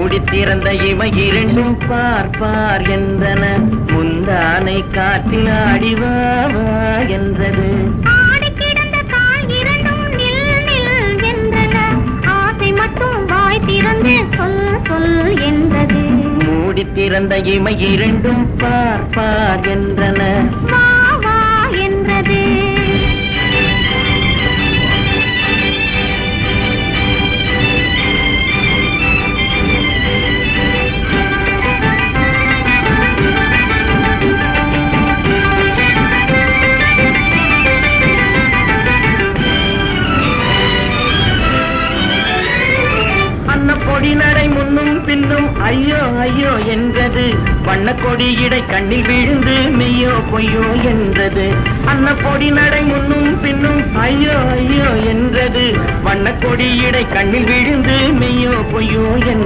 மூடி திறந்த இவை இரண்டும் பார் பார் என்றன. முந்தானை காற்றில் ஆடிவா வா என்றது. ஆடி கிடந்த கால் இரண்டும் நில் நில் என்றன. ஆசை மட்டும் வாய் திறந்து சொல் சொல் என்றது. மூடி திறந்த இமை இரண்டும் பார் பார் என்றன. வா வா என்றது. கொடி நடை முன்னும் பின்னும் ஐயோ ஐயோ என்றது. வண்ணக்கொடி இடை கண்ணில் விழுந்து மெய்யோ பொய்யோ என்றது. அன்னப்பொடி நடை முன்னும் பின்னும் ஐயோ ஐயோ என்றது. வண்ணக்கொடி இடை கண்ணில் விழுந்து மெய்யோ பொய்யோ என்றது.